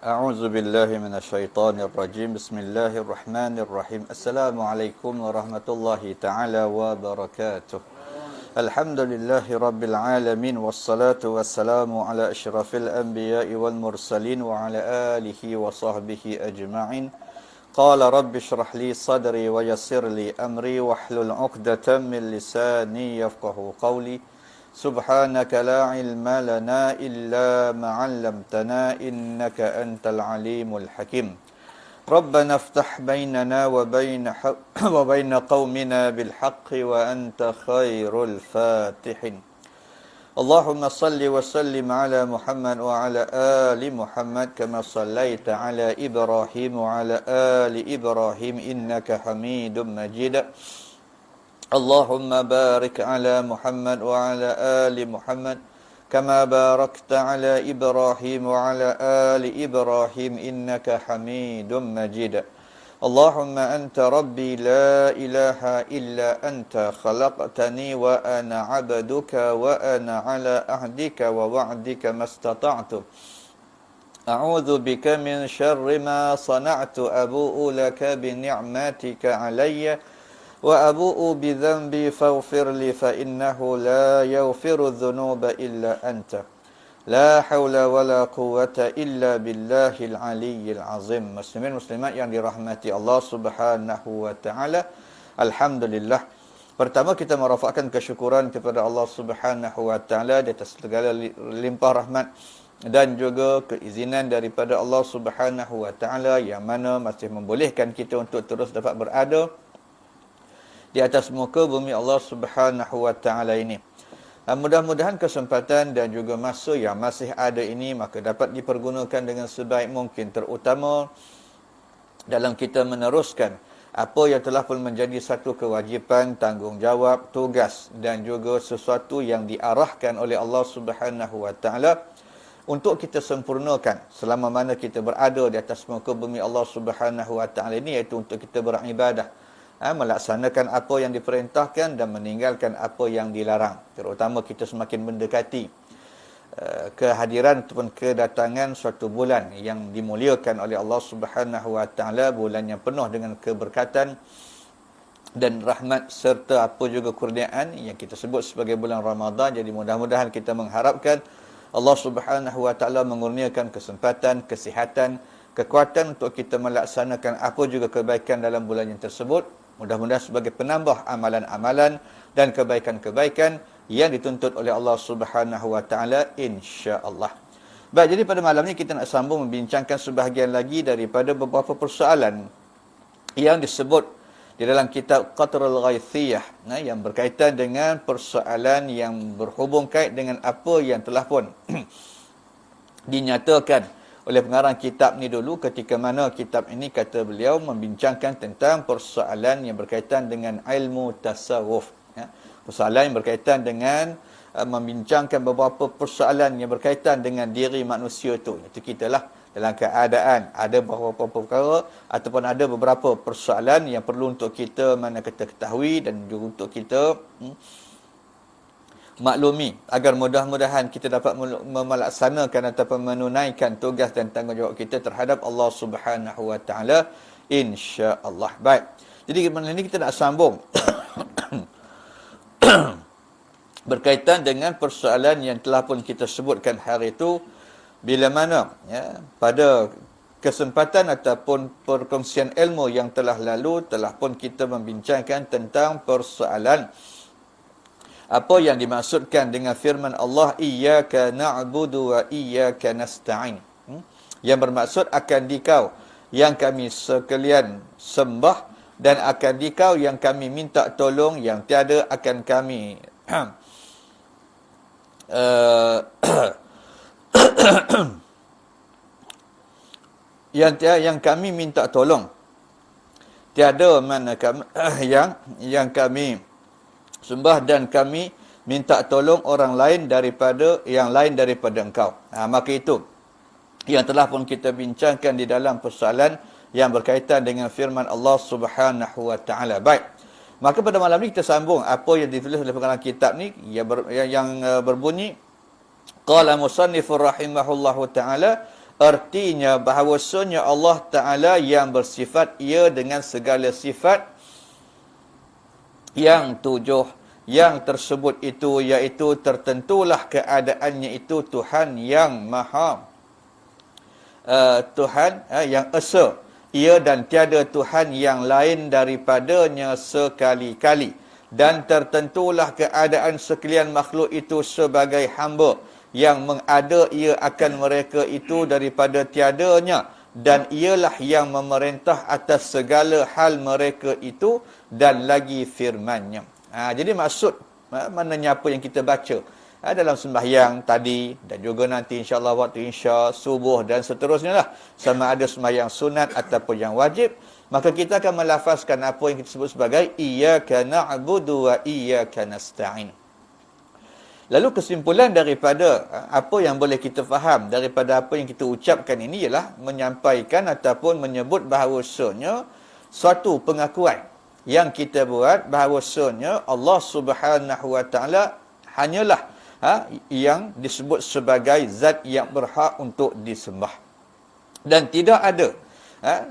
A'udzu billahi minasyaitonir rajim. Bismillahirrahmanirrahim. Assalamualaikum warahmatullahi taala wabarakatuh. Alhamdulillahi rabbil alamin wassalatu wassalamu ala asyrafil anbiya'i wal mursalin wa ala alihi wa sahbihi ajma'in. Qala rabbi shrah li sadri wa yassir li amri wahlul 'uqdatam min lisani yafqahu qawli. Subhanaka la ilma lana illa ma 'allamtana innaka antal alimul hakim. Rabbana iftah bainana wa bain qaumina bil haqqi wa anta khairul fatihin. Allahumma salli wa sallim ala Muhammad wa ala ali Muhammad kama sallaita ala Ibrahim wa ala ali Ibrahim innaka Hamidum Majid. Allahumma barik ala Muhammad wa ala ali Muhammad kama barakta ala Ibrahim wa ala ali Ibrahim innaka Hamidum Majid. Allahumma anta rabbi la ilaha illa anta khalaqtani wa ana 'abduka wa ana ala ahdika wa wa'dika mastata'tu. A'udzu bika min syarri ma sana'tu abu'u laka bi ni'matika 'alayya wa abu'u bi dhanbi faghfir li fa innahu la yaghfiru dhunuba illa anta. La haula wa la quwwata illa billahil aliyyil azim. Muslimin muslimat yang dirahmati Allah Subhanahu wa taala. Alhamdulillah. Pertama kita merafakkan kesyukuran kepada Allah Subhanahu wa taala di atas segala limpah rahmat dan juga keizinan daripada Allah Subhanahu wa taala yang mana masih membolehkan kita untuk terus dapat berada di atas muka bumi Allah Subhanahu wa taala ini. Mudah-mudahan kesempatan dan juga masa yang masih ada ini maka dapat dipergunakan dengan sebaik mungkin, terutama dalam kita meneruskan apa yang telah pun menjadi satu kewajipan, tanggungjawab, tugas dan juga sesuatu yang diarahkan oleh Allah Subhanahu wa taala untuk kita sempurnakan selama mana kita berada di atas muka bumi Allah Subhanahu wa taala ini, iaitu untuk kita beribadah, melaksanakan apa yang diperintahkan dan meninggalkan apa yang dilarang. Terutama kita semakin mendekati kehadiran ataupun kedatangan suatu bulan yang dimuliakan oleh Allah Subhanahu wa taala, bulan yang penuh dengan keberkatan dan rahmat serta apa juga kurniaan yang kita sebut sebagai bulan Ramadan. Jadi mudah-mudahan kita mengharapkan Allah Subhanahu wa taala mengurniakan kesempatan, kesihatan, kekuatan untuk kita melaksanakan apa juga kebaikan dalam bulan yang tersebut. Mudah-mudahan sebagai penambah amalan-amalan dan kebaikan-kebaikan yang dituntut oleh Allah Subhanahu wa taala, insya-Allah. Baik, jadi pada malam ni kita nak sambung membincangkan sebahagian lagi daripada beberapa persoalan yang disebut di dalam kitab Qatrul Ghaithiyah, yang berkaitan dengan persoalan yang berhubung kait dengan apa yang telah pun dinyatakan oleh pengarang kitab ni dulu, ketika mana kitab ini kata beliau membincangkan tentang persoalan yang berkaitan dengan ilmu tasawuf. Persoalan yang berkaitan dengan membincangkan beberapa persoalan yang berkaitan dengan diri manusia itu. Itu kita lah dalam keadaan ada beberapa perkara ataupun ada beberapa persoalan yang perlu untuk kita kita ketahui dan juga untuk kita maklumi agar mudah-mudahan kita dapat melaksanakan ataupun menunaikan tugas dan tanggungjawab kita terhadap Allah Subhanahu wa taala, insya-Allah. Baik. Jadi malam ini kita nak sambung berkaitan dengan persoalan yang telah pun kita sebutkan hari itu, bila mana pada kesempatan ataupun perkongsian ilmu yang telah lalu telah pun kita membincangkan tentang persoalan apa yang dimaksudkan dengan firman Allah, iyyaka na'budu wa iyyaka nasta'in. Yang bermaksud akan dikau yang kami sekalian sembah dan akan dikau yang kami minta tolong, yang tiada akan kami yang kami minta tolong, tiada mana kami yang kami sembah dan kami minta tolong orang lain daripada engkau. Maka itu yang telah pun kita bincangkan di dalam persoalan yang berkaitan dengan firman Allah Subhanahu wa taala. Baik. Maka pada malam ni kita sambung apa yang ditulis oleh pengarang kitab ni yang berbunyi, qala musannifur rahimahullahu taala, Artinya bahawasanya Allah Ta'ala yang bersifat ia dengan segala sifat yang tujuh. Yang tersebut itu iaitu tertentulah keadaannya itu Tuhan yang maha Tuhan yang esa. Ia dan tiada Tuhan yang lain daripadanya sekali-kali. Dan tertentulah keadaan sekalian makhluk itu sebagai hamba yang mengada ia akan mereka itu daripada tiadanya. Dan ialah yang memerintah atas segala hal mereka itu dan lagi firman-Nya. Jadi maksud maknanya apa yang kita baca dalam sembahyang tadi dan juga nanti insya-Allah waktu Isya, subuh dan seterusnya lah, sama ada sembahyang sunat ataupun yang wajib, maka kita akan melafazkan apa yang kita sebut sebagai iyyaka na'budu wa iyyaka nasta'in. Lalu kesimpulan daripada apa yang boleh kita faham daripada apa yang kita ucapkan ini ialah menyampaikan ataupun menyebut bahawasanya suatu pengakuan yang kita buat bahawasanya Allah Subhanahu Wa Taala hanyalah yang disebut sebagai zat yang berhak untuk disembah. Dan tidak ada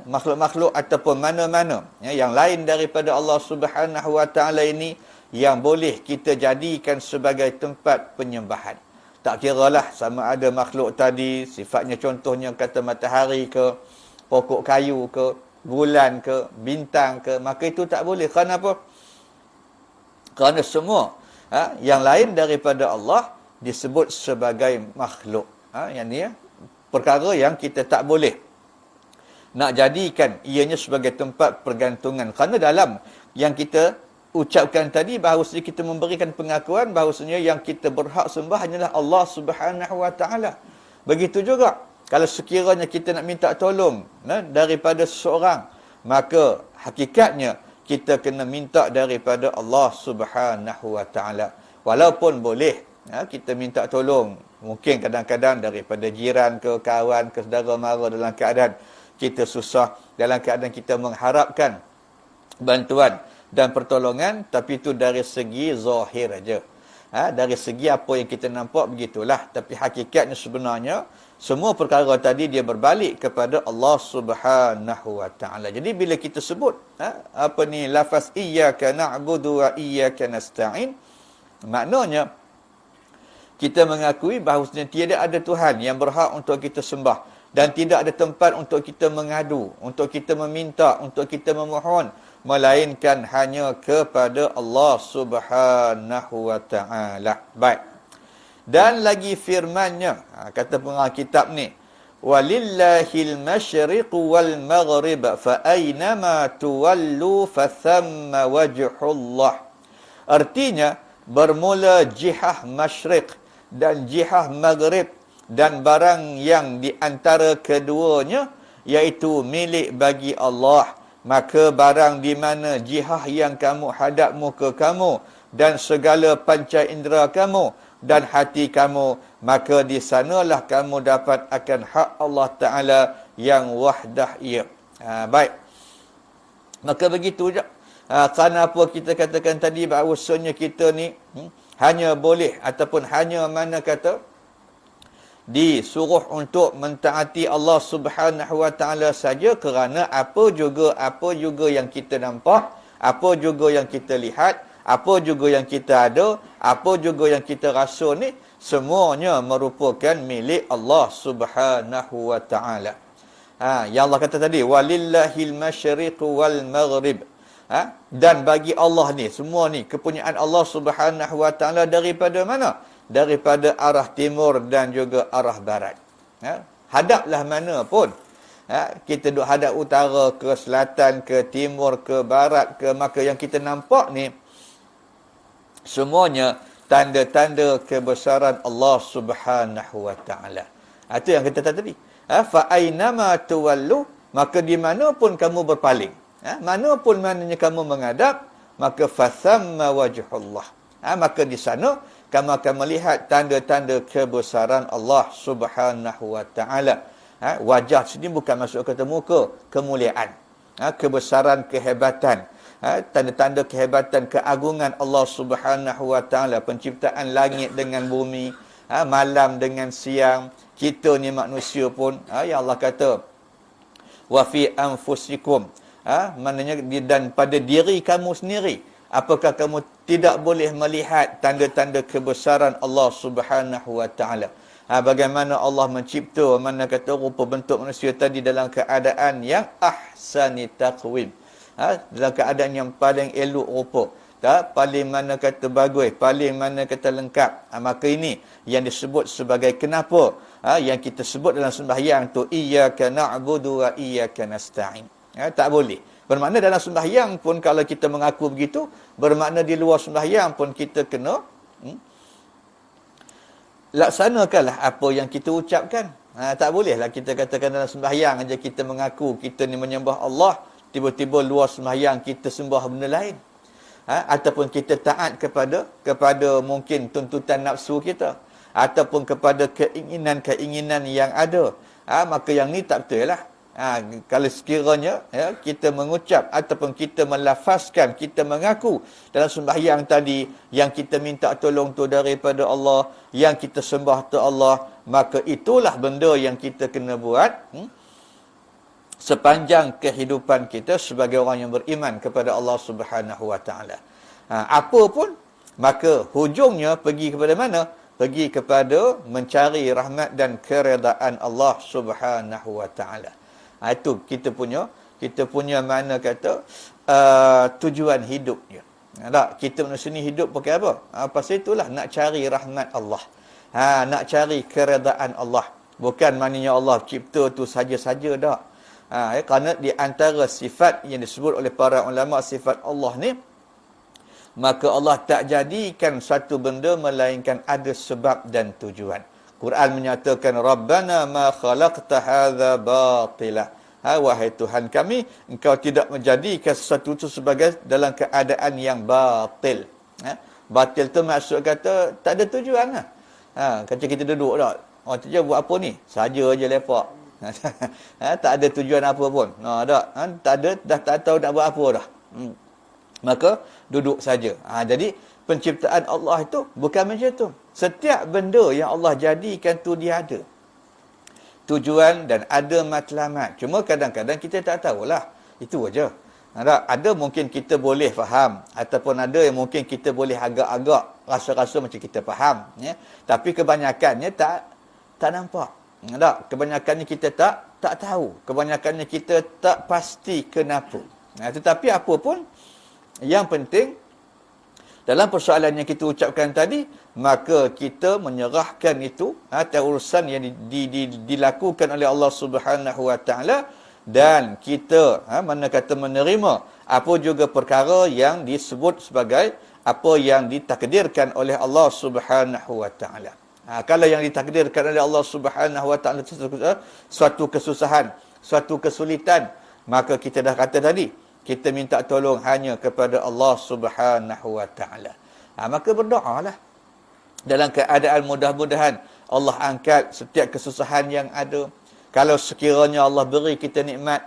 makhluk-makhluk ataupun mana-mana yang lain daripada Allah Subhanahu Wa Taala ini yang boleh kita jadikan sebagai tempat penyembahan. Tak kiralah sama ada makhluk tadi sifatnya contohnya kata matahari ke, pokok kayu ke, bulan ke, bintang ke, maka itu tak boleh. Kerana apa? Kerana semua yang lain daripada Allah disebut sebagai makhluk. Yang ni perkara yang kita tak boleh nak jadikan ianya sebagai tempat pergantungan. Kerana dalam yang kita ucapkan tadi bahawasanya kita memberikan pengakuan bahawasanya yang kita berhak sembah hanyalah Allah Subhanahu Wa Taala. Begitu juga kalau sekiranya kita nak minta tolong daripada seseorang, maka hakikatnya kita kena minta daripada Allah Subhanahu Wa Taala. Walaupun boleh kita minta tolong, mungkin kadang-kadang daripada jiran ke, kawan ke, saudara mara dalam keadaan kita susah, dalam keadaan kita mengharapkan bantuan dan pertolongan, tapi itu dari segi zahir aja. Dari segi apa yang kita nampak begitulah, tapi hakikatnya sebenarnya semua perkara tadi dia berbalik kepada Allah Subhanahu Wa Taala. Jadi bila kita sebut lafaz iyyaka na'budu wa iyyaka nasta'in, maknanya kita mengakui bahawasanya tiada ada Tuhan yang berhak untuk kita sembah dan tidak ada tempat untuk kita mengadu, untuk kita meminta, untuk kita memohon, melainkan hanya kepada Allah Subhanahu Wa Taala. Baik. Dan lagi firman-Nya, kata pengarang kitab ni, walillahil masyriq wal maghrib fa aynama tuwallu fa thamma wajhullah. Artinya bermula jihah masyriq dan jihah maghrib dan barang yang di antara keduanya iaitu milik bagi Allah, maka barang di mana jihah yang kamu hadap muka kamu dan segala panca indera kamu dan hati kamu, maka di sanalah kamu dapat akan hak Allah Ta'ala yang wahdah ia. Baik. Maka begitu je. Kerana apa kita katakan tadi bahawasanya kita ni hanya boleh ataupun hanya mana kata disuruh untuk mentaati Allah Subhanahu Wa Taala saja, kerana apa juga yang kita nampak, apa juga yang kita lihat, apa juga yang kita ada, apa juga yang kita rasa ni, semuanya merupakan milik Allah Subhanahu Wa Taala. Yang Allah kata tadi, walillahil masyriq wal maghrib. Dan bagi Allah ni, semua ni kepunyaan Allah Subhanahu Wa Taala daripada mana? Daripada arah timur dan juga arah barat. Hadaplah mana pun. Kita duk hadap utara ke, selatan ke, timur ke, barat ke, maka yang kita nampak ni semuanya tanda-tanda kebesaran Allah Subhanahu Wa Taala. Itu yang kita kata tadi. Fa aynama tuwallu, maka di mana pun kamu berpaling, mana pun mananya kamu menghadap, maka fathamma wajhullah. Maka di sana kamu akan melihat tanda-tanda kebesaran Allah Subhanahu Wa Taala. Wajah sini bukan maksud kata muka, kemuliaan, kebesaran, kehebatan, tanda-tanda kehebatan, keagungan Allah Subhanahu Wa Taala, penciptaan langit dengan bumi, malam dengan siang. Kita ni manusia pun, ya Allah kata, wa fi anfusikum, maknanya dan pada diri kamu sendiri, apakah kamu tidak boleh melihat tanda-tanda kebesaran Allah Subhanahu wa taala? Bagaimana Allah mencipta, mana kata rupa bentuk manusia tadi dalam keadaan yang ahsani taqwim, dalam keadaan yang paling elok rupa, paling mana kata bagus, paling mana kata lengkap. Maka ini yang disebut sebagai kenapa yang kita sebut dalam sembahyang tu iyyaka na'budu wa iyyaka nasta'in. Tak boleh. Bermakna dalam sembahyang pun kalau kita mengaku begitu, bermakna di luar sembahyang pun kita kena laksanakanlah apa yang kita ucapkan. Tak bolehlah kita katakan dalam sembahyang aja kita mengaku kita ni menyembah Allah, tiba-tiba luar sembahyang kita sembah benda lain. Ataupun kita taat kepada mungkin tuntutan nafsu kita, ataupun kepada keinginan-keinginan yang ada. Maka yang ni tak betul lah. Kalau sekiranya kita mengucap ataupun kita melafazkan, kita mengaku dalam sembahyang tadi yang kita minta tolong tu daripada Allah, yang kita sembah tu Allah, maka itulah benda yang kita kena buat sepanjang kehidupan kita sebagai orang yang beriman kepada Allah Subhanahu wa taala. Apa pun, maka hujungnya pergi kepada mana? Pergi kepada mencari rahmat dan keredaan Allah Subhanahu wa taala. Itu kita punya mana kata tujuan hidupnya. Tak, kita manusia ni hidup pakai apa? Pasal itulah nak cari rahmat Allah. Nak cari keredaan Allah. Bukan maknanya Allah cipta tu saja-saja dak. Kerana di antara sifat yang disebut oleh para ulama sifat Allah ni, maka Allah tak jadikan satu benda melainkan ada sebab dan tujuan. Quran menyatakan Rabbana ma khalaqta hadza batila. Wahai Tuhan kami, engkau tidak menjadikan sesuatu itu sebagai dalam keadaan yang batil. Batil tu maksud kata tak ada tujuan lah. Kata kita duduk tak, tujuan buat apa ni? Saja aja lepak. Tak ada tujuan apa pun. Tak ada, dah tak tahu nak buat apa dah. Maka duduk saja. Jadi penciptaan Allah itu bukan macam tu. Setiap benda yang Allah jadikan tu dia ada tujuan dan ada matlamat. Cuma kadang-kadang kita tak tahulah. Itu aja. Ada mungkin kita boleh faham, ataupun ada yang mungkin kita boleh agak-agak rasa-rasa macam kita faham, tapi kebanyakannya tak nampak. Kebanyakannya kita tak tahu. Kebanyakannya kita tak pasti kenapa. Tetapi apa pun yang penting dalam persoalan yang kita ucapkan tadi, maka kita menyerahkan itu atas urusan yang dilakukan oleh Allah Subhanahu wa taala, dan kita mana kata menerima apa juga perkara yang disebut sebagai apa yang ditakdirkan oleh Allah Subhanahu wa taala. Kalau yang ditakdirkan oleh Allah Subhanahu wa taala suatu kesusahan, suatu kesulitan, maka kita dah kata tadi, kita minta tolong hanya kepada Allah Subhanahu wa taala. Maka berdoalah. Dalam keadaan mudah-mudahan Allah angkat setiap kesusahan yang ada. Kalau sekiranya Allah beri kita nikmat,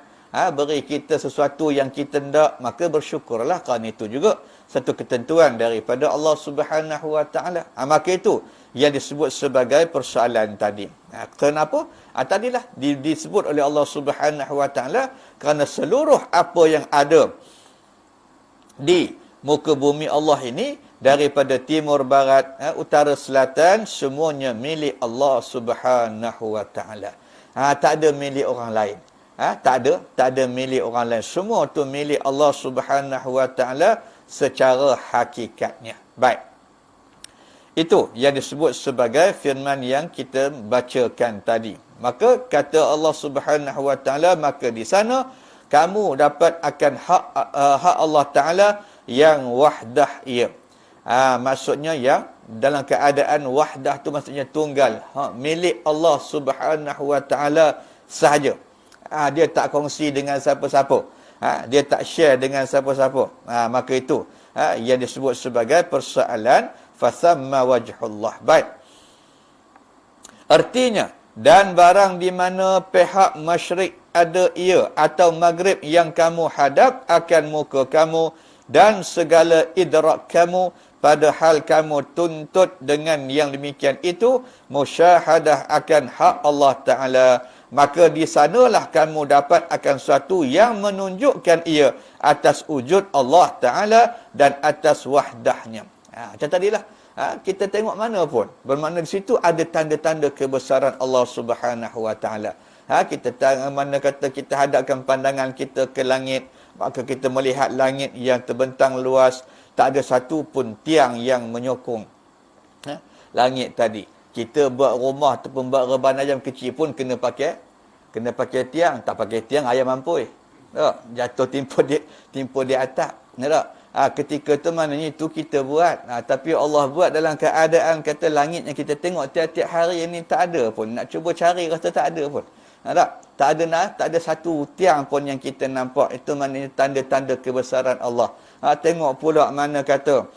beri kita sesuatu yang kita hendak, maka bersyukurlah, kerana itu juga satu ketentuan daripada Allah Subhanahu wa taala. Maka itu yang disebut sebagai persoalan tadi. Kenapa? Tadilah disebut oleh Allah Subhanahu wa taala kerana seluruh apa yang ada di muka bumi Allah ini, daripada timur barat, utara selatan, semuanya milik Allah Subhanahu wa taala. Tak ada milik orang lain. Tak ada milik orang lain. Semua tu milik Allah Subhanahu wa taala secara hakikatnya. Baik. Itu yang disebut sebagai firman yang kita bacakan tadi. Maka kata Allah Subhanahu wa taala, maka di sana kamu dapat akan hak Allah taala yang wahdah ia. Maksudnya yang dalam keadaan wahdah tu maksudnya tunggal, milik Allah Subhanahu wa taala sahaja. Dia tak kongsi dengan siapa-siapa. Dia tak share dengan siapa-siapa. Maka itu yang disebut sebagai persoalan fasamma wajhullah. Baik. Artinya, dan barang di mana pihak masyrik ada ia atau maghrib yang kamu hadap akan muka kamu, dan segala idrak kamu padahal kamu tuntut dengan yang demikian itu musyahadah akan hak Allah Ta'ala, maka di sanalah kamu dapat akan sesuatu yang menunjukkan ia atas wujud Allah Ta'ala dan atas wahdahnya. Macam tadilah. Kita tengok mana pun, bermakna di situ ada tanda-tanda kebesaran Allah Subhanahu Wa Ta'ala. Kita mana kata kita hadapkan pandangan kita ke langit, maka kita melihat langit yang terbentang luas, tak ada satu pun tiang yang menyokong langit tadi. Kita buat rumah ataupun buat reban ayam kecil pun kena pakai tiang. Tak pakai tiang ayam mampui. Tak? Jatuh timpa di atap. Tak? Ketika tu maknanya itu kita buat. Tapi Allah buat dalam keadaan kata langit yang kita tengok tiap-tiap hari ini tak ada pun. Nak cuba cari rasa tak ada pun. Tak ada satu tiang pun yang kita nampak. Itu maknanya tanda-tanda kebesaran Allah. Tengok pula mana kata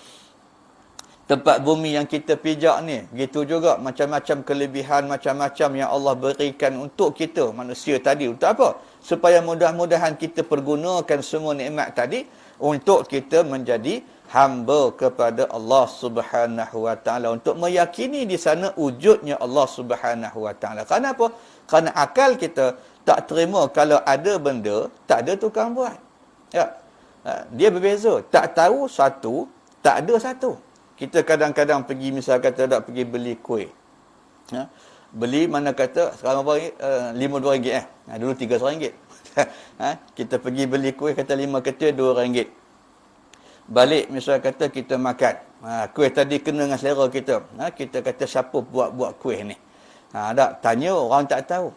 tempat bumi yang kita pijak ni. Gitu juga macam-macam kelebihan, macam-macam yang Allah berikan untuk kita, manusia tadi. Untuk apa? Supaya mudah-mudahan kita pergunakan semua nikmat tadi untuk kita menjadi hamba kepada Allah Subhanahu Wa Ta'ala. Untuk meyakini di sana wujudnya Allah Subhanahu Wa Ta'ala. Kenapa? Kerana akal kita tak terima kalau ada benda, tak ada tukang buat. Dia berbeza. Tak tahu satu, tak ada satu. Kita kadang-kadang pergi, misal kata tak pergi beli kuih. Beli mana kata, sekarang apa RM52 dulu RM3. Kita pergi beli kuih, kata 5 ketil RM2. Balik, misal kata kita makan. Kuih tadi kena dengan selera kita. Kita kata siapa buat kuih ni. Tak, tanya orang tak tahu.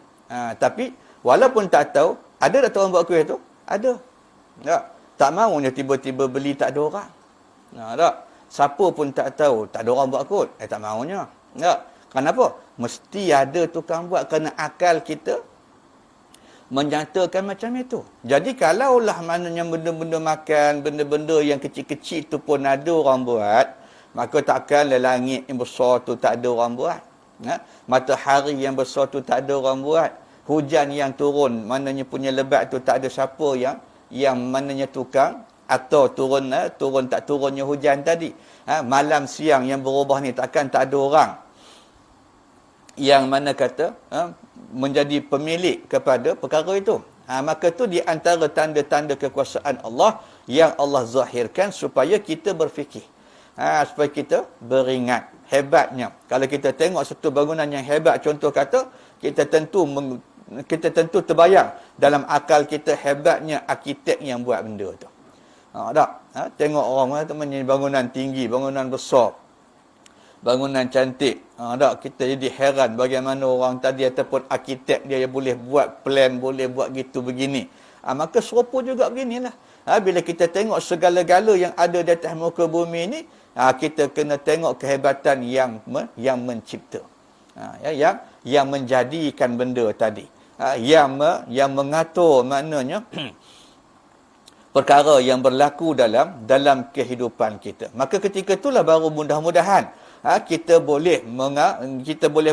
Tapi, walaupun tak tahu, ada tak orang buat kuih tu? Ada. Tak maunya tiba-tiba beli tak ada orang. Tak. Siapa pun tak tahu, tak ada orang buat kot. Tak maunya. Kenapa? Mesti ada tukang buat kerana akal kita menyatakan macam itu. Jadi kalaulah maknanya benda-benda makan, benda-benda yang kecil-kecil tu pun ada orang buat, maka takkanlah langit yang besar tu tak ada orang buat. Matahari yang besar tu tak ada orang buat. Hujan yang turun, maknanya punya lebat tu tak ada siapa yang maknanya tukang atau turun tak turunnya hujan tadi. Malam siang yang berubah ni takkan tak ada orang yang mana kata menjadi pemilik kepada perkara itu. Maka tu di antara tanda-tanda kekuasaan Allah yang Allah zahirkan supaya kita berfikir. Supaya kita beringat hebatnya. Kalau kita tengok satu bangunan yang hebat, contoh kata, kita tentu terbayang dalam akal kita hebatnya arkitek yang buat benda tu. Tengok orang bangunan tinggi, bangunan besar, bangunan cantik. Kita jadi heran bagaimana orang tadi ataupun arkitek dia boleh buat plan, boleh buat gitu begini. Maka serupa juga beginilah. Bila kita tengok segala-gala yang ada di atas muka bumi ini, kita kena tengok kehebatan yang mencipta. Yang menjadikan benda tadi. Yang mengatur maknanya perkara yang berlaku dalam kehidupan kita. Maka ketika itulah baru mudah-mudahan kita boleh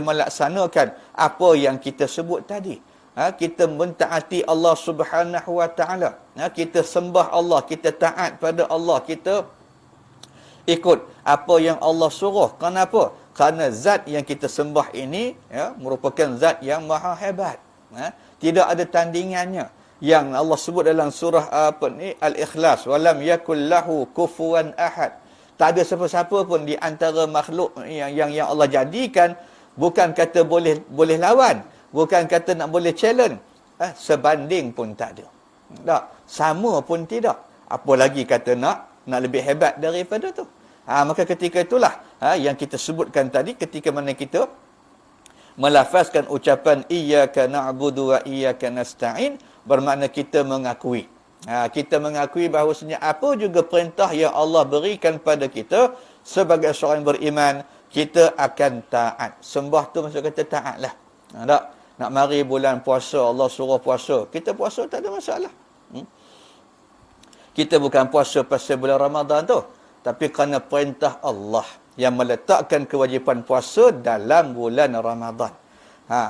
melaksanakan apa yang kita sebut tadi. Kita mentaati Allah Subhanahu Wa Ta'ala. Kita sembah Allah, kita taat pada Allah, kita ikut apa yang Allah suruh. Kenapa? Kerana zat yang kita sembah ini merupakan zat yang maha hebat. Tidak ada tandingannya. Yang Allah sebut dalam surah Al-Ikhlas, walam yakul lahu kufuwan ahad. Tak ada siapa-siapa pun di antara makhluk yang Allah jadikan, bukan kata boleh lawan, bukan kata nak boleh challenge, sebanding pun tak ada. Tak, sama pun tidak. Apa lagi kata nak lebih hebat daripada tu. Maka ketika itulah yang kita sebutkan tadi, ketika mana kita melafazkan ucapan iyyaka na'budu wa iyyaka nasta'in, bermakna kita mengakui. Kita mengakui bahawasanya apa juga perintah yang Allah berikan pada kita sebagai seorang beriman, kita akan taat. Sembah tu maksud kata taat lah. Tak? Nak mari bulan puasa, Allah suruh puasa, kita puasa tak ada masalah. Kita bukan puasa pasal bulan Ramadan tu, tapi kerana perintah Allah yang meletakkan kewajipan puasa dalam bulan Ramadan.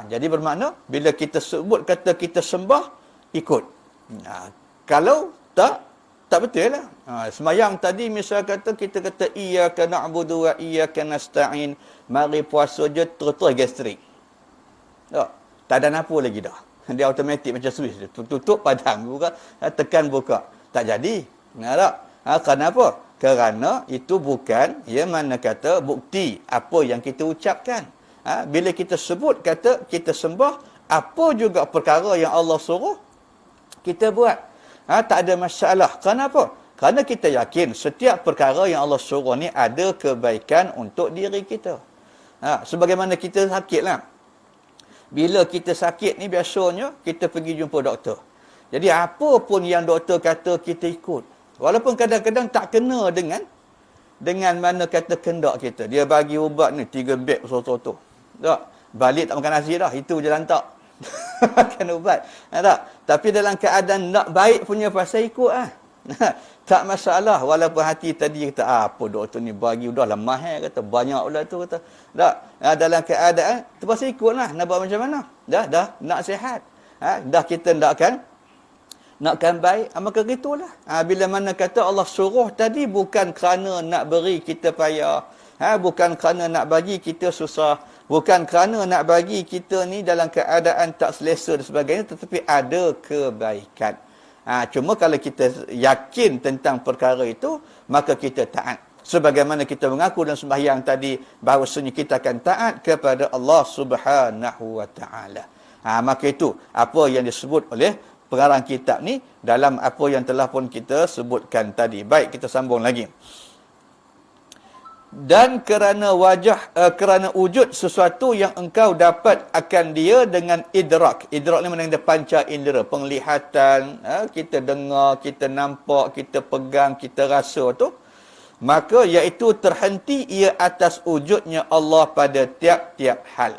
Jadi bermakna bila kita sebut kata kita sembah, ikut. Kalau tak, Tak betul lah. Semayang tadi misal kata kita kata iyyaka na'budu wa iyyaka nasta'in. Mari puasa je terus gastrik. Tak ada apa lagi dah. Dia automatik macam Swiss. Tutup padang buka, tekan buka. Tak jadi. Tak? Kenapa? Kerana itu bukan mana kata bukti apa yang kita ucapkan. Bila kita sebut kata kita sembah, apa juga perkara yang Allah suruh kita buat. Tak ada masalah. Kenapa? Kerana kita yakin setiap perkara yang Allah suruh ni ada kebaikan untuk diri kita. Sebagaimana kita sakit lah. Bila kita sakit ni biasanya kita pergi jumpa doktor. Jadi apa pun yang doktor kata kita ikut. Walaupun kadang-kadang tak kena dengan mana kata kendak kita. Dia bagi ubat ni 3 beg soto-soto. Tak? Balik tak makan nasi dah. Itu je lantak. Makan ubat. Tak? Tapi dalam keadaan nak baik punya pasal ikut lah. Tak masalah. Walaupun hati tadi kata, apa doktor ni bagi udah lemah kata, banyak ulah tu kata. Tak? Dalam keadaan, terpaksa ikut lah. Nak buat macam mana? Dah nak sihat. Dah kita nakkan baik. Maka gitulah. Bila mana kata Allah suruh tadi bukan kerana nak beri kita payah. Bukan kerana nak bagi kita susah. Bukan kerana nak bagi kita ni dalam keadaan tak selesa dan sebagainya, tetapi ada kebaikan. Cuma kalau kita yakin tentang perkara itu, maka kita taat. Sebagaimana kita mengaku dalam sembahyang tadi, bahawasanya kita akan taat kepada Allah Subhanahu wa Ta'ala. Maka itu, apa yang disebut oleh pengarang kitab ni, dalam apa yang telah pun kita sebutkan tadi. Baik, kita sambung lagi. Dan kerana kerana wujud sesuatu yang engkau dapat akan dia dengan idrak. Idrak ni maknanya panca indera, penglihatan, kita dengar, kita nampak, kita pegang, kita rasa tu. Maka iaitu terhenti ia atas wujudnya Allah pada tiap-tiap hal.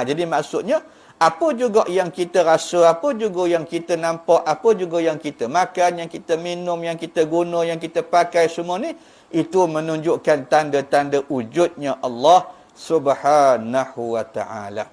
Jadi maksudnya, apa juga yang kita rasa, apa juga yang kita nampak, apa juga yang kita makan, yang kita minum, yang kita guna, yang kita pakai, semua ni, itu menunjukkan tanda-tanda wujudnya Allah Subhanahu wa Ta'ala.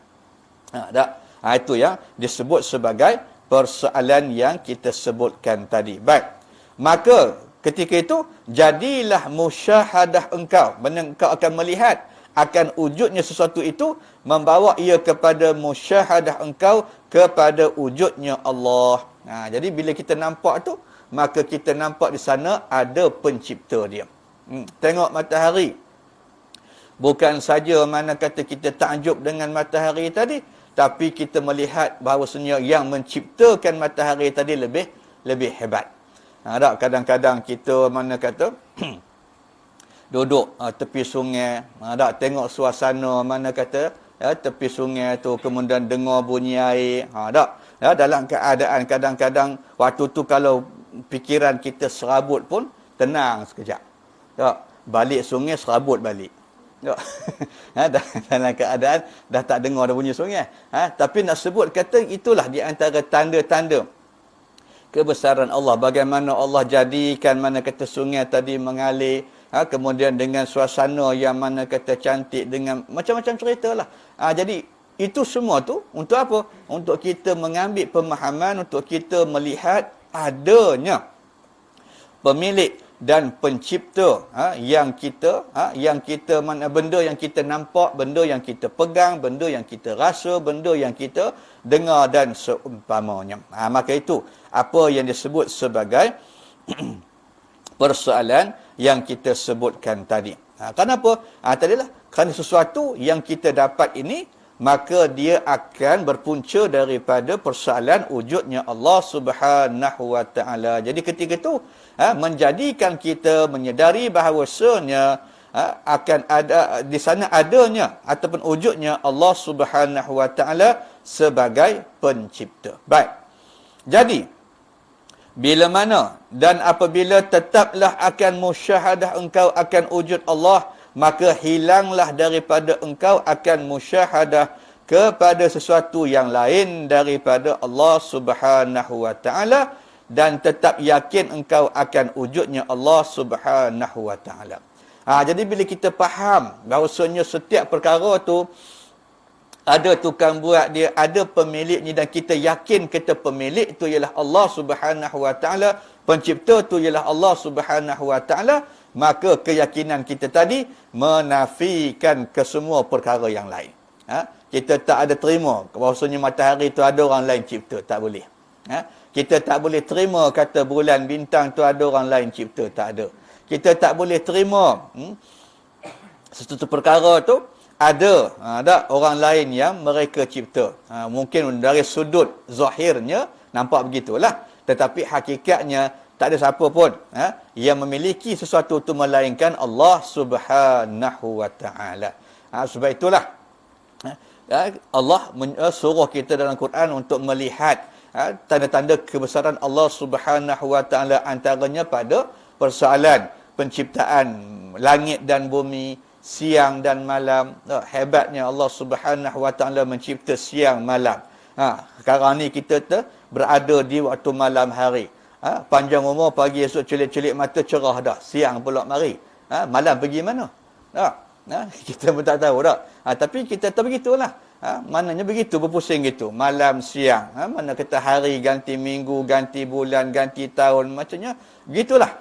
Itu yang disebut sebagai persoalan yang kita sebutkan tadi. Baik. Maka ketika itu, jadilah musyahadah engkau. Engkau akan melihat akan wujudnya sesuatu itu, membawa ia kepada musyahadah engkau kepada wujudnya Allah. Jadi bila kita nampak tu, maka kita nampak di sana ada pencipta dia. Tengok matahari. Bukan saja mana kata kita takjub dengan matahari tadi, tapi kita melihat bahawasanya yang menciptakan matahari tadi lebih hebat. Kadang-kadang kita mana kata duduk tepi sungai, tengok suasana mana kata tepi sungai tu, kemudian dengar bunyi air. Dalam keadaan kadang-kadang waktu tu kalau fikiran kita serabut pun tenang sekejap. Balik sungai serabut balik. Dalam keadaan dah tak dengar dah bunyi sungai. Tapi nak sebut kata itulah di antara tanda-tanda kebesaran Allah. Bagaimana Allah jadikan mana kata sungai tadi mengalir. Kemudian dengan suasana yang mana kata cantik, dengan macam-macam cerita lah. Jadi itu semua tu untuk apa? Untuk kita mengambil pemahaman, untuk kita melihat adanya pemilik dan pencipta yang kita mana, benda yang kita nampak, benda yang kita pegang, benda yang kita rasa, benda yang kita dengar dan seumpamanya. Maka itu apa yang disebut sebagai persoalan yang kita sebutkan tadi. Kenapa? Tadilah kerana sesuatu yang kita dapat ini, maka dia akan berpunca daripada persoalan wujudnya Allah Subhanahu wa Ta'ala. Jadi ketika itu menjadikan kita menyedari bahawasanya akan ada di sana adanya ataupun wujudnya Allah Subhanahu wa Ta'ala sebagai pencipta. Baik. Jadi bila mana dan apabila tetaplah akan musyahadah engkau akan wujud Allah, maka hilanglah daripada engkau akan musyahadah kepada sesuatu yang lain daripada Allah Subhanahu wa Ta'ala, dan tetap yakin engkau akan wujudnya Allah Subhanahu wa Ta'ala. Jadi bila kita faham bahawasanya setiap perkara tu ada tukang buat dia, ada pemiliknya, dan kita yakin kita pemilik itu ialah Allah Subhanahu wa Ta'ala, pencipta tu ialah Allah Subhanahu wa taala, maka keyakinan kita tadi menafikan kesemua perkara yang lain. Kita tak ada terima bahawasanya matahari tu ada orang lain cipta, tak boleh. Kita tak boleh terima kata bulan bintang tu ada orang lain cipta, tak ada. Kita tak boleh terima sesuatu perkara tu ada orang lain yang mereka cipta. Mungkin dari sudut zahirnya nampak begitulah, tetapi hakikatnya tak ada siapa pun yang memiliki sesuatu itu melainkan Allah Subhanahu wa taala. Sebab itulah Allah suruh kita dalam Quran untuk melihat tanda-tanda kebesaran Allah Subhanahu wa taala, antaranya pada persoalan penciptaan langit dan bumi, siang dan malam. Hebatnya Allah Subhanahu wa taala mencipta siang malam. Sekarang ni kita berada di waktu malam hari. Panjang umur, pagi esok celik-celik mata cerah dah. Siang pula mari. Malam pergi mana? Kita pun tak tahu dah. Tapi kita tahu begitulah. Maknanya begitu, berpusing gitu. Malam, siang. Mana kata hari ganti minggu, ganti bulan, ganti tahun. Macamnya begitulah.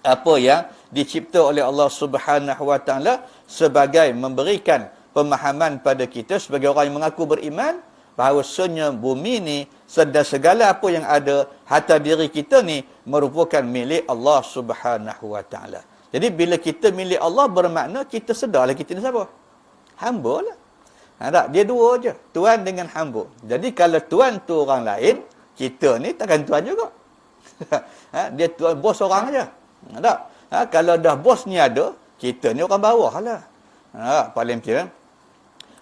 Apa yang dicipta oleh Allah Subhanahu wa taala sebagai memberikan pemahaman pada kita sebagai orang yang mengaku beriman, bahawasanya bumi ni dan segala apa yang ada, hatta diri kita ni merupakan milik Allah Subhanahu wa taala. Jadi bila kita milik Allah, bermakna kita sedarlah kita ni siapa? Hamba lah. Tak? Dia dua je, tuan dengan hamba. Jadi kalau tuan tu orang lain, kita ni takkan tuan juga. Dia tuan, bos orang aja. Tak? Kalau dah bos ni ada, kita ni orang bawah lah. Paling kira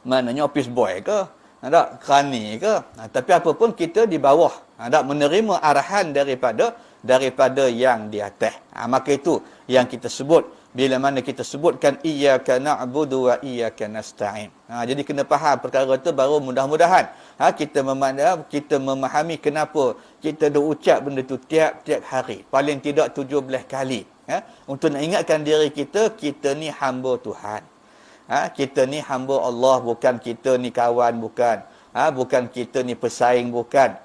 maknanya office boy ke, tak, kerani ke, tapi apa pun kita di bawah, tak, menerima arahan daripada yang di atas. Maka itu yang kita sebut bila mana kita sebutkan iyyaka na'budu wa iyyaka nasta'in. Jadi kena faham perkara itu baru mudah-mudahan kita memahami kenapa kita ucap benda tu tiap-tiap hari, paling tidak 17 kali, untuk nak ingatkan diri kita ni hamba Tuhan. Kita ni hamba Allah, bukan kita ni kawan, bukan. Bukan kita ni pesaing, bukan.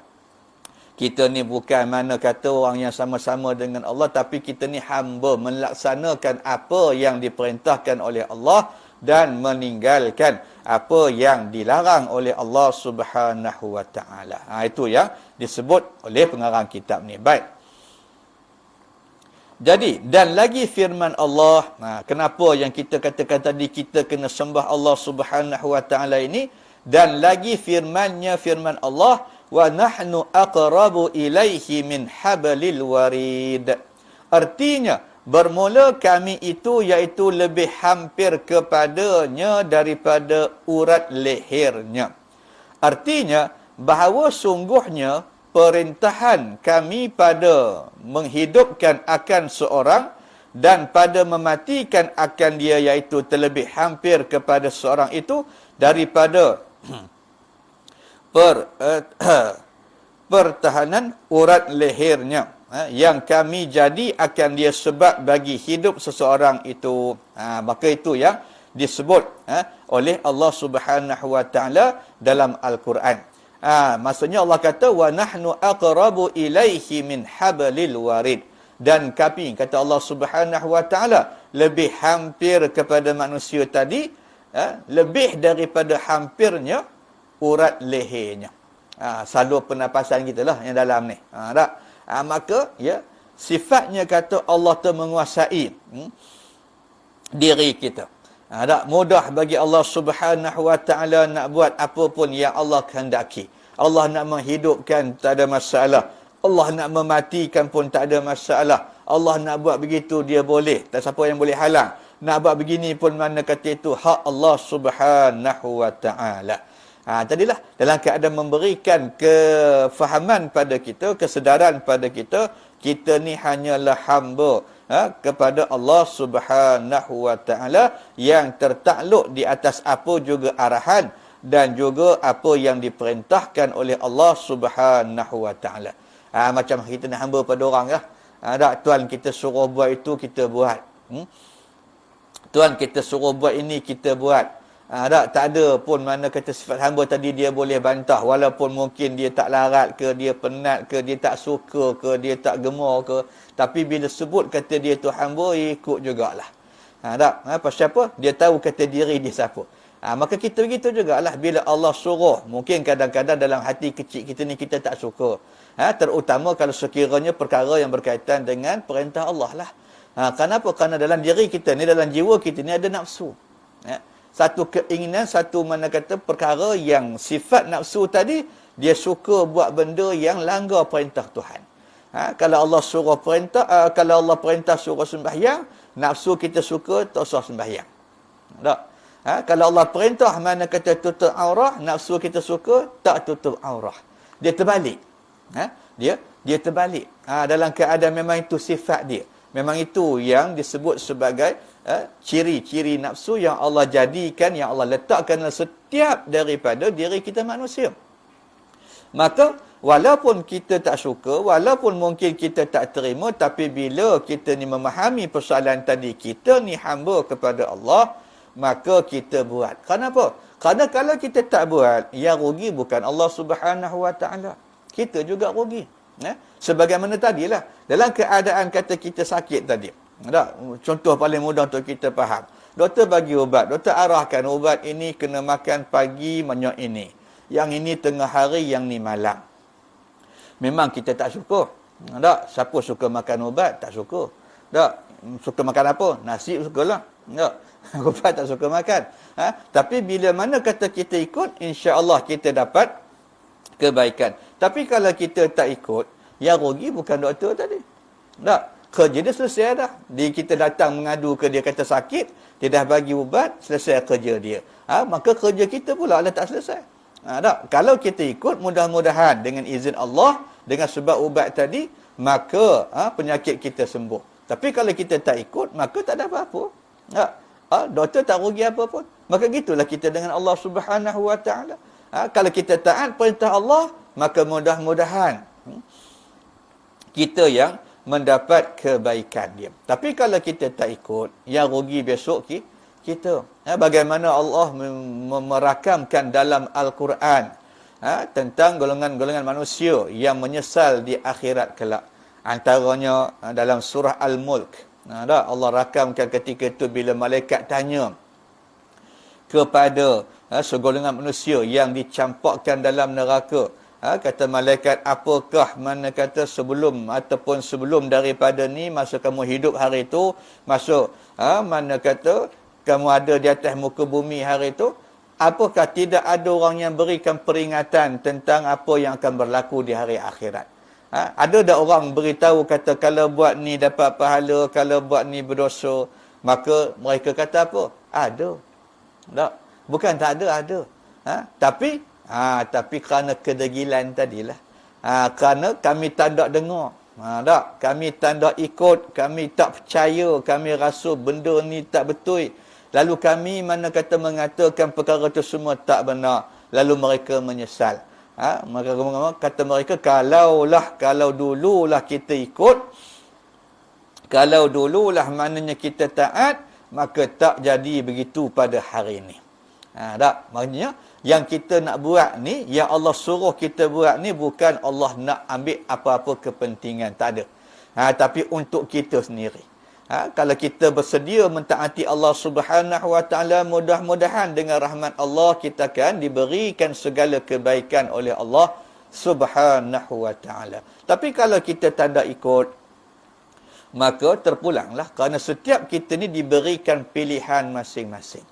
Kita ni bukan mana kata orang yang sama-sama dengan Allah, tapi kita ni hamba melaksanakan apa yang diperintahkan oleh Allah dan meninggalkan apa yang dilarang oleh Allah Subhanahu wa taala. Itu yang disebut oleh pengarang kitab ni. Baik. Jadi, dan lagi firman Allah, kenapa yang kita katakan tadi kita kena sembah Allah Subhanahu wa taala ini, dan lagi firman Allah, wa nahnu aqrabu ilaihi min hablil warid. Artinya, bermula kami itu iaitu lebih hampir kepadanya daripada urat lehernya. Artinya, bahawa sungguhnya perintahan kami pada menghidupkan akan seorang dan pada mematikan akan dia, iaitu terlebih hampir kepada seorang itu daripada pertahanan urat lehernya, yang kami jadi akan dia sebab bagi hidup seseorang itu. Maka itu yang disebut oleh Allah Subhanahu wa taala dalam Al-Quran. Maksudnya Allah kata wa nahnu aqrabu ilaihi min hablil warid, dan kami, kata Allah Subhanahu wa taala, lebih hampir kepada manusia tadi, lebih daripada hampirnya urat lehernya. Salur pernafasan kita lah yang dalam ni. Tak? Maka ya, sifatnya kata Allah tu menguasai diri kita. Tak mudah bagi Allah Subhanahu wa taala nak buat apa pun yang Allah kehendaki. Allah nak menghidupkan, tak ada masalah. Allah nak mematikan pun tak ada masalah. Allah nak buat begitu, dia boleh. Tak siapa yang boleh halang. Nak buat begini pun mana kata itu hak Allah Subhanahu wa taala. Tadilah dalam keadaan memberikan kefahaman pada kita, kesedaran pada kita, kita ni hanyalah hamba kepada Allah Subhanahu wa taala yang tertakluk di atas apa juga arahan dan juga apa yang diperintahkan oleh Allah Subhanahu wa taala. Macam kita nak hamba pada orang lah. Tak, tuan kita suruh buat itu, kita buat. Tuan kita suruh buat ini, kita buat. Tak ada pun mana kata sifat hamba tadi dia boleh bantah, walaupun mungkin dia tak larat ke, dia penat ke, dia tak suka ke, dia tak gemar ke, tapi bila sebut kata dia tu hamba, ikut jugalah. Pasal apa? Dia tahu kata diri dia siapa. Maka kita begitu jugalah bila Allah suruh. Mungkin kadang-kadang dalam hati kecil kita ni kita tak suka. Terutama kalau sekiranya perkara yang berkaitan dengan perintah Allah lah. Kenapa? Kerana dalam diri kita ni, dalam jiwa kita ni ada nafsu. Satu keinginan, satu mana kata perkara yang sifat nafsu tadi, dia suka buat benda yang langgar perintah Tuhan. Kalau Allah suruh perintah, kalau Allah perintah suruh sembahyang, nafsu kita suka tak usah sembahyang. Tak? Kalau Allah perintah mana kata tutup aurah, nafsu kita suka tak tutup aurah. Dia terbalik. Dia terbalik. Dalam keadaan memang itu sifat dia. Memang itu yang disebut sebagai ciri-ciri nafsu yang Allah jadikan, yang Allah letakkan dalam setiap daripada diri kita manusia. Maka walaupun kita tak suka, walaupun mungkin kita tak terima, tapi bila kita ni memahami persoalan tadi, kita ni hamba kepada Allah, maka kita buat. Kenapa? Kerana kalau kita tak buat, yang rugi bukan Allah Subhanahu Wa Taala. Kita juga rugi. Sebagaimana tadilah, dalam keadaan kata kita sakit tadi. Contoh paling mudah untuk kita faham. Doktor bagi ubat, doktor arahkan ubat ini kena makan pagi banyak ini. Yang ini tengah hari, yang ni malam. Memang kita tak suka. Siapa suka makan ubat? Tak suka. Suka makan apa? Nasi sukalah. Ubat tak suka makan. Tapi bila mana kata kita ikut, insya-Allah kita dapat kebaikan. Tapi kalau kita tak ikut, yang rugi bukan doktor tadi. Kerja dia selesai dah. Kita datang mengadu ke dia kata sakit, dia dah bagi ubat, selesai kerja dia. Maka kerja kita pula dah tak selesai. Kalau kita ikut, mudah-mudahan dengan izin Allah, dengan sebab ubat tadi, maka penyakit kita sembuh. Tapi kalau kita tak ikut, maka tak ada apa-apa. Doktor tak rugi apa pun. Maka gitulah kita dengan Allah Subhanahu Wa Taala. Kalau kita taat perintah Allah, maka mudah-mudahan kita yang mendapat kebaikan dia. Tapi kalau kita tak ikut, yang rugi besok kita. Bagaimana Allah merakamkan dalam Al-Quran tentang golongan-golongan manusia yang menyesal di akhirat kelak. Antaranya dalam surah Al-Mulk. Allah rakamkan ketika itu bila malaikat tanya kepada segolongan manusia yang dicampakkan dalam neraka. Kata malaikat, apakah mana kata sebelum ataupun sebelum daripada ni, masa kamu hidup hari itu, masa mana kata kamu ada di atas muka bumi hari itu, apakah tidak ada orang yang berikan peringatan tentang apa yang akan berlaku di hari akhirat? Ada tak orang beritahu kata kalau buat ni dapat pahala, kalau buat ni berdosa? Maka mereka kata apa? Ada. Tak? Bukan tak ada, ada. Tapi kerana kedegilan tadilah. Kerana kami tak dengar. Tak? Kami tak ikut, kami tak percaya, kami rasa benda ni tak betul. Lalu kami mana kata mengatakan perkara itu semua tak benar. Lalu mereka menyesal. Maka kata mereka, kalau dululah kita ikut, kalau dululah maknanya kita taat, maka tak jadi begitu pada hari ini. Tak? Maknanya yang kita nak buat ni, yang Allah suruh kita buat ni, bukan Allah nak ambil apa-apa kepentingan, tak ada. Tapi untuk kita sendiri. Kalau kita bersedia mentaati Allah Subhanahu Wa Taala, mudah-mudahan dengan rahmat Allah kita akan diberikan segala kebaikan oleh Allah Subhanahu Wa Taala. Tapi kalau kita tak ikut, maka terpulanglah, kerana setiap kita ni diberikan pilihan masing-masing.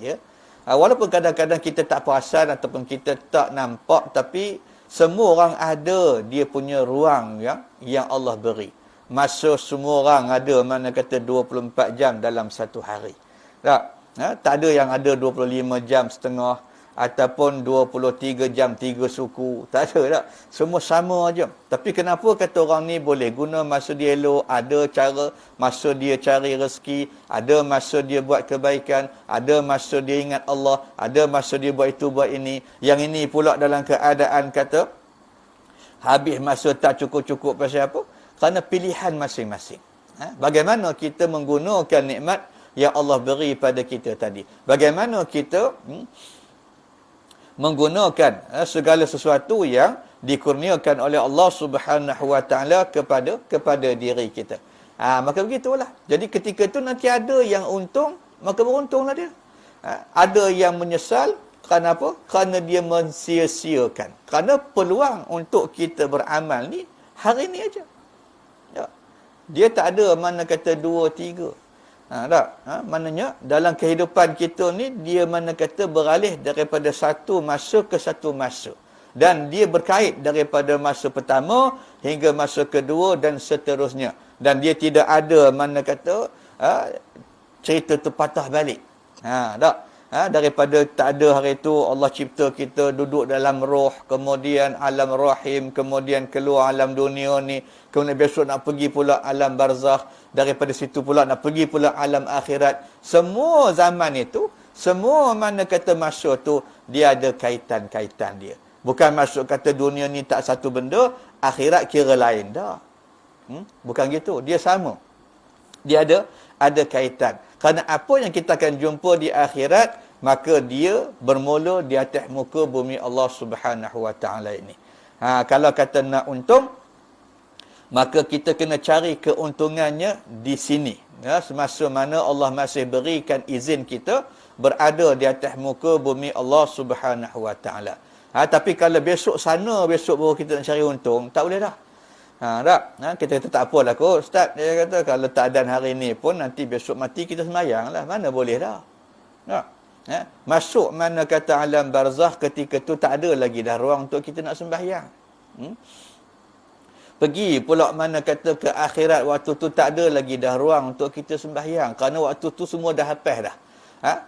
Ya. Walaupun kadang-kadang kita tak perasan ataupun kita tak nampak, tapi semua orang ada dia punya ruang yang Allah beri. Masa semua orang ada mana kata 24 jam dalam satu hari. Tak? Tak ada yang ada 25 jam setengah ataupun 23 jam 3 suku. Tak ada tak? Semua sama aja. Tapi kenapa kata orang ni boleh guna masa dia elok, ada cara masa dia cari rezeki, ada masa dia buat kebaikan, ada masa dia ingat Allah, ada masa dia buat itu buat ini. Yang ini pula dalam keadaan kata habis masa tak cukup-cukup pasal apa? Kerana pilihan masing-masing. Bagaimana kita menggunakan nikmat yang Allah beri pada kita tadi. Bagaimana kita menggunakan segala sesuatu yang dikurniakan oleh Allah Subhanahu Wa Taala kepada diri kita. Maka begitulah. Jadi ketika itu nanti ada yang untung, maka beruntunglah dia. Ada yang menyesal, kerana apa? Kerana dia mensia-siakan. Kerana peluang untuk kita beramal ni hari ni aja. Ya. Dia tak ada mana kata 2, 3. Maknanya dalam kehidupan kita ni dia mana kata beralih daripada satu masa ke satu masa. Dan dia berkait daripada masa pertama hingga masa kedua dan seterusnya. Dan dia tidak ada mana kata cerita tu patah balik. Daripada tak ada hari itu Allah cipta kita duduk dalam roh, kemudian alam rahim, kemudian keluar alam dunia ni, kemudian besok nak pergi pula alam barzakh, daripada situ pula nak pergi pula alam akhirat. Semua zaman itu, semua mana kata masa tu dia ada kaitan-kaitan dia. Bukan maksud kata dunia ni tak satu benda, akhirat kira lain dah. Bukan gitu, dia sama. Dia ada kaitan. Kerana apa yang kita akan jumpa di akhirat, maka dia bermula di atas muka bumi Allah Subhanahu Wa Taala ini. Kalau kata nak untung, maka kita kena cari keuntungannya di sini. Semasa mana Allah masih berikan izin kita berada di atas muka bumi Allah Subhanahu Wa Taala. Tapi kalau besok baru kita nak cari untung, tak boleh dah. Kita kata tak apalah kot Ustaz. Dia kata kalau tak ada hari ni pun nanti besok mati kita sembahyang lah. Mana boleh dah. Masuk mana kata alam barzakh ketika tu tak ada lagi dah ruang untuk kita nak sembahyang. Pergi pula mana kata ke akhirat, waktu tu tak ada lagi dah ruang untuk kita sembahyang. Kerana waktu tu semua dah habis dah.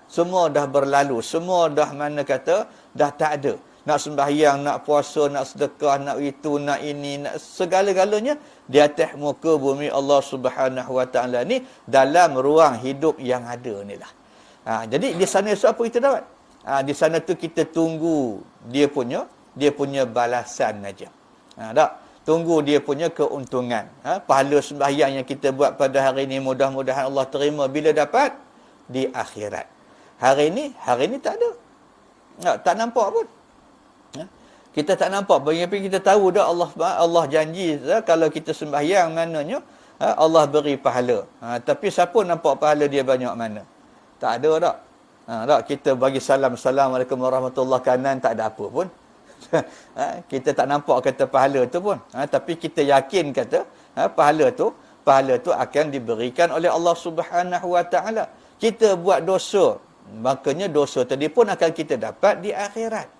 Semua dah berlalu. Semua dah mana kata dah tak ada. Nak sembahyang, nak puasa, nak sedekah, nak itu, nak ini, nak segala-galanya di atas muka bumi Allah Subhanahu Wa Taala ni dalam ruang hidup yang ada ni lah. Jadi di sana esok apa kita dapat? Di sana tu kita tunggu dia punya balasan aja. Tunggu dia punya keuntungan. Pahala sembahyang yang kita buat pada hari ini mudah-mudahan Allah terima bila dapat di akhirat. Hari ini tak ada. Tak nampak pun. Kita tak nampak, tapi kita tahu dah Allah janji kalau kita sembahyang maknanya Allah beri pahala. Tapi siapa nampak pahala dia banyak mana? Tak ada dak. Kita bagi salam, Assalamualaikum warahmatullahi kanan, tak ada apa pun. Kita tak nampak kata pahala tu pun. Tapi kita yakin kata pahala tu akan diberikan oleh Allah Subhanahu Wa Taala. Kita buat dosa, makanya dosa tadi pun akan kita dapat di akhirat.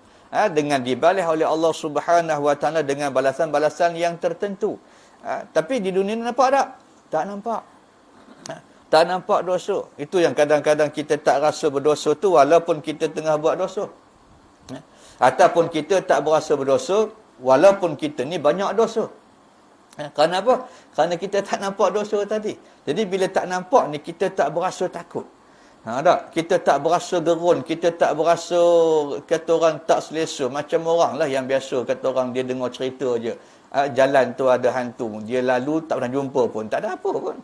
Dengan dibalas oleh Allah Subhanahu Wa Taala dengan balasan-balasan yang tertentu. Tapi di dunia ni nampak tak? Tak nampak. Tak nampak dosa. Itu yang kadang-kadang kita tak rasa berdosa tu walaupun kita tengah buat dosa. Ataupun kita tak berasa berdosa walaupun kita ni banyak dosa. Kerana apa? Kerana kita tak nampak dosa tadi. Jadi bila tak nampak ni kita tak berasa takut. Kita tak berasa gerun, kita tak berasa kata orang tak selesa. Macam orang lah yang biasa kata orang dia dengar cerita je. Jalan tu ada hantu, dia lalu tak pernah jumpa pun, tak ada apa pun.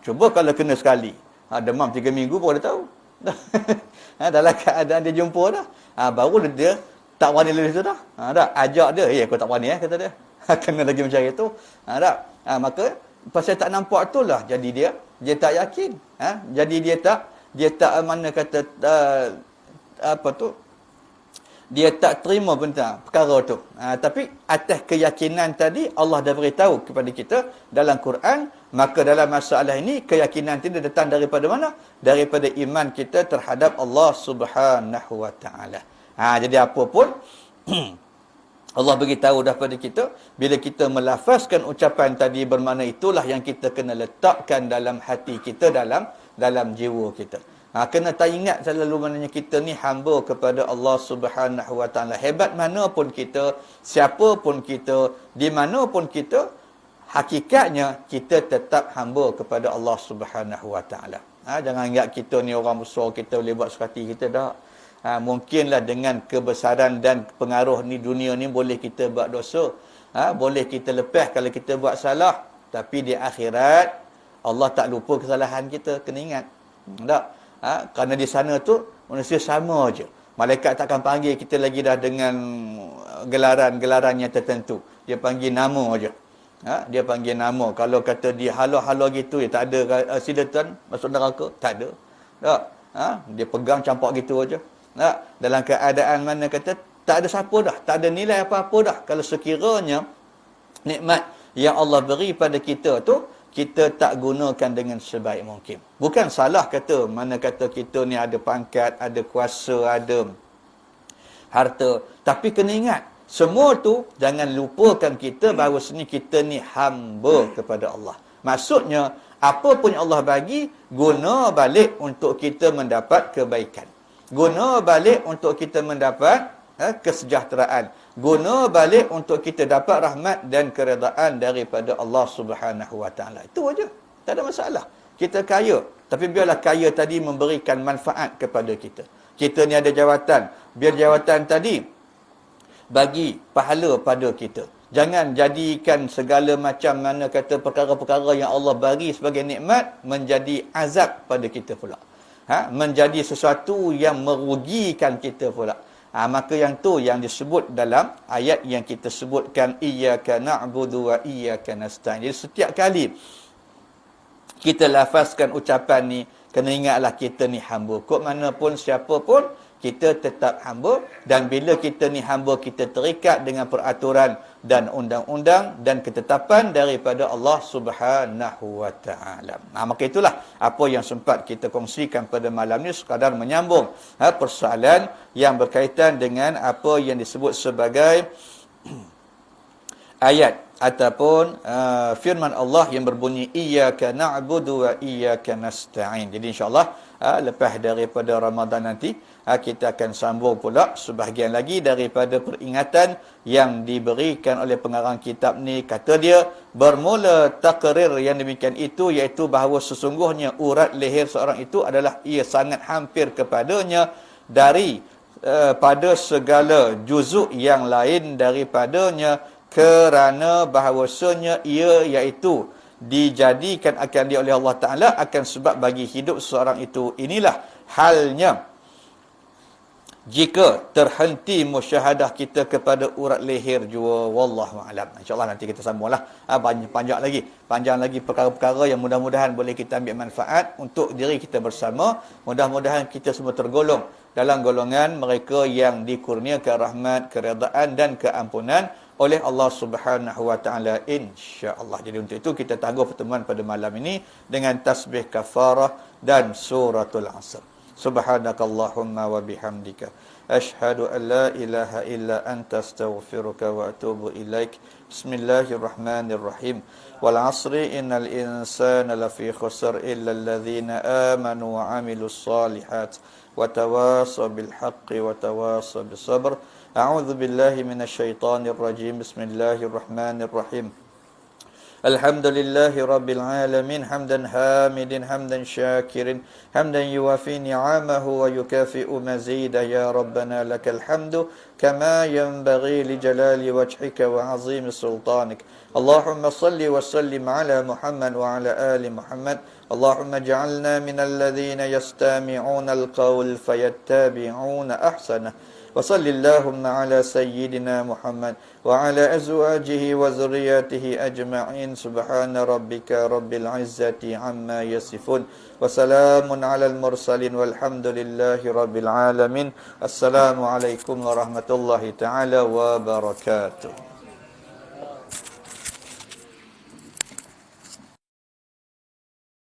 Cuba kalau kena sekali. Demam 3 minggu pun dia tahu. Dalam keadaan dia jumpa dah. Baru dia tak berani lalu tu dah. Ajak dia, aku tak berani kata dia. Kena lagi macam itu. Maka pasal tak nampak tu lah jadi dia tak yakin. Jadi dia tak mana kata dia tak terima perkara tu. Tapi atas keyakinan tadi Allah dah beritahu kepada kita dalam Quran, maka dalam masalah ini keyakinan itu datang daripada mana? Daripada iman kita terhadap Allah Subhanahu Wa Taala. Jadi apa pun Allah beritahu daripada kita, bila kita melafazkan ucapan tadi bermakna itulah yang kita kena letakkan dalam hati kita, dalam jiwa kita. Kena tak ingat selalu maknanya kita ni hamba kepada Allah Subhanahu Wa Taala. Hebat mana pun kita, siapa pun kita, di mana pun kita, hakikatnya kita tetap hamba kepada Allah Subhanahu Wa Taala. Jangan ingat kita ni orang besar, kita boleh buat suka hati kita dah. Mungkinlah dengan kebesaran dan pengaruh ni dunia ni boleh kita buat dosa. Boleh kita lepas kalau kita buat salah. Tapi di akhirat Allah tak lupa kesalahan kita, kena ingat. Tak. Kerana di sana tu manusia sama aja. Malaikat takkan panggil kita lagi dah dengan gelaran-gelaran yang tertentu. Dia panggil nama aja. Dia panggil nama. Kalau kata dia halo-halo gitu, tak ada sila tuan masuk neraka, tak ada. Tak. Dia pegang campak gitu aja. Tak. Dalam keadaan mana kata tak ada siapa dah, tak ada nilai apa-apa dah. Kalau sekiranya nikmat yang Allah beri pada kita tu kita tak gunakan dengan sebaik mungkin. Bukan salah kata, mana kata kita ni ada pangkat, ada kuasa, ada harta. Tapi kena ingat, semua tu jangan lupakan kita bahawa sini kita ni hamba kepada Allah. Maksudnya, apa pun yang Allah bagi, guna balik untuk kita mendapat kebaikan. Guna balik untuk kita mendapat kesejahteraan. Guna balik untuk kita dapat rahmat dan keredaan daripada Allah Subhanahu Wa Taala. Itu aja. Tak ada masalah. Kita kaya, tapi biarlah kaya tadi memberikan manfaat kepada kita. Kita ni ada jawatan, biar jawatan tadi bagi pahala pada kita. Jangan jadikan segala macam mana kata perkara-perkara yang Allah bagi sebagai nikmat menjadi azab pada kita pula. Menjadi sesuatu yang merugikan kita pula. Maka yang tu yang disebut dalam ayat yang kita sebutkan, iyyaka na'budu wa iyyaka nasta'in. Jadi setiap kali kita lafazkan ucapan ni, kena ingatlah kita ni hamba. Kok mana pun, siapa pun, kita tetap hamba. Dan bila kita ni hamba, kita terikat dengan peraturan dan undang-undang dan ketetapan daripada Allah Subhanahu Wa Taala. Maka itulah apa yang sempat kita kongsikan pada malam ni, sekadar menyambung persoalan yang berkaitan dengan apa yang disebut sebagai ayat ataupun firman Allah yang berbunyi iyyaka na'budu wa iyyaka nasta'in. Jadi insya-Allah lepas daripada Ramadan nanti kita akan sambung pula sebahagian lagi daripada peringatan yang diberikan oleh pengarang kitab ni. Kata dia, bermula takrir yang demikian itu, iaitu bahawa sesungguhnya urat leher seorang itu adalah ia sangat hampir kepadanya dari pada segala juzuk yang lain daripadanya, kerana bahawasanya ia iaitu dijadikan akan dia oleh Allah Ta'ala akan sebab bagi hidup seorang itu. Inilah halnya jika terhenti musyahadah kita kepada urat leher jua. Wallahu a'lam. InsyaAllah nanti kita sambunglah. Panjang lagi perkara-perkara yang mudah-mudahan boleh kita ambil manfaat untuk diri kita bersama. Mudah-mudahan kita semua tergolong dalam golongan mereka yang dikurniakan rahmat, keredaan dan keampunan oleh Allah Subhanahu Wa Taala, insya-Allah. Jadi untuk itu kita tangguh pertemuan pada malam ini dengan tasbih kafarah dan suratul Asr. Subhanakallahumma wa bihamdika asyhadu an la ilaha illa anta astaghfiruka wa atubu ilaik. Bismillahirrahmanirrahim. Wal 'asri innal insana lafi khusr illa alladhina amanu wa 'amilus solihat wa tawasaw bil haqqi wa tawasaw bis sabr. A'udzu billahi minasyaitonir rajim. Bismillahirrahmanirrahim. Alhamdulillahi rabbil alamin, hamdan hamidin, hamdan syakirin, hamdan yuwafi ni'amahu wa yukafi'u mazidah. Ya Rabbana lakal hamdu kama yanbaghi li jalali wajhika wa azim sultanik. Allahumma salli wa sallim ala Muhammad wa ala ali Muhammad. Allahumma ja'alna minal ladhina yastami'una al-qawl fayattabi'una ahsanah. وصل اللهم على سيدنا محمد وعلى أزواجه وذرياته أجمعين. سبحان ربك رب العزة عما يصفون وسلام على المرسلين والحمد لله رب العالمين. السلام عليكم ورحمة الله تعالى وبركاته.